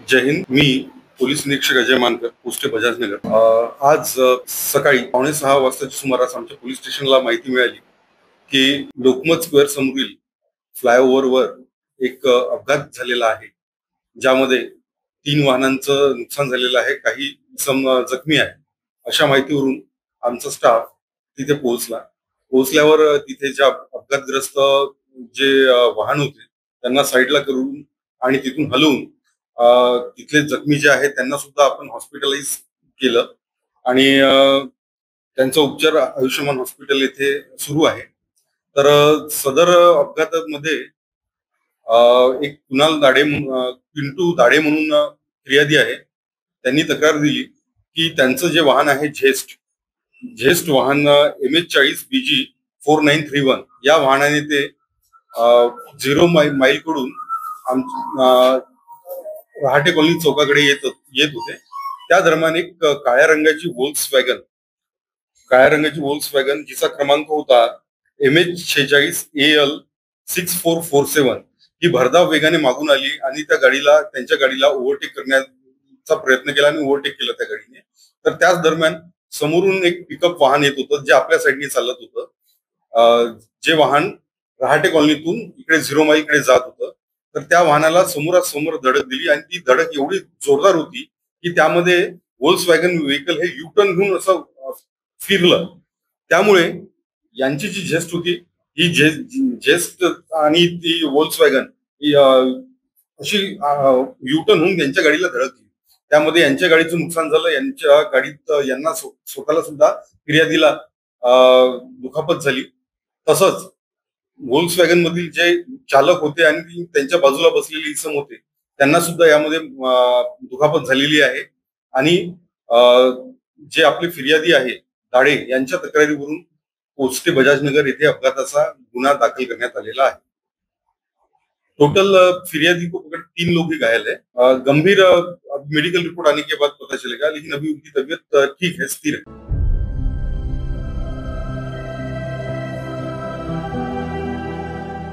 जय हिंद. मी police निरीक्षक अजय मानकर, post Bajaj Nagar. आज सकाळी 5:45 सुमारास आमच्या पोलीस स्टेशनला माहिती मिळाली की लोकमत स्क्वेअर समोरील फ्लायओव्हरवर एक अपघात झालेला आहे, ज्यामध्ये 3 वाहनांचं नुकसान झालेलं आहे, काही जखमी आहे. अशा माहितीवरून आमचा स्टाफ तिथे पोहोचल्यावर तिथे ज्या अपघातग्रस्त जे वाहन होते त्यांना साईडला करून आणि तिथून हलवून तिथले जखमी जे आहेत त्यांना सुद्धा आपण हॉस्पिटलाइज केलं आणि त्यांचा उपचार आयुष्यमान हॉस्पिटल येथे सुरू आहे. तर सदर अपघातामध्ये एक पिंटू दाडे म्हणून फिर्यादी आहे. त्यांनी तक्रार दिली की त्यांचं जे वाहन आहे झेस्ट वाहन MH40BG4931 या वाहनाने ते 0 कडून रहाटे कॉलनी चौकाकडे येत होते. त्या दरम्यान एक काळ्या रंगाची वोल्क्सवॅगन जिचा क्रमांक होता MH46AL6447 ही भरधाव वेगाने मागून आली आणि त्यांच्या गाडीला ओव्हरटेक करण्याचा प्रयत्न केला आणि ओव्हरटेक केलं त्या गाडीने. तर त्याच दरम्यान समोरून एक पिकअप वाहन येत होतं जे आपल्या साईडने चालत होतं. जे वाहन रहाटे कॉलनीतून इकडे 0 कडे जात होतं. तर त्या वाहनाला समोरासमोर धडक दिली आणि ती धडक एवढी जोरदार होती की त्यामध्ये वोल्क्सवॅगन व्हेकल हे युटर्न घेऊन असं फिरलं. त्यामुळे यांची जी झेस्ट होती ही झेस्ट आणि ती वोल्क्सवॅगन ही अशी युटर्न होऊन त्यांच्या गाडीला धडकली. त्यामध्ये यांच्या गाडीचं नुकसान झालं. यांच्या गाडीत यांना स्वतःला सुद्धा फिर्यादीला दुखापत झाली. तसंच वोल्क्सवॅगन मधील जे चालक होते आणि त्यांच्या बाजूला बसलेले इसम होते त्यांना सुद्धा यामध्ये दुखापत झालेली आहे. आणि जे आपले फिर्यादी आहे दाडे यांच्या तक्रारीवरून पोस्टे बजाजनगर येथे अपघाताचा गुन्हा दाखल करण्यात आलेला आहे. टोटल फिर्यादी को पकड़ 3 लोग ही घायल है. गंभीर मेडिकल रिपोर्ट आने के बाद पता चलेगा, लेकिन अभी उनकी तबीयत ठीक है, स्थिर है.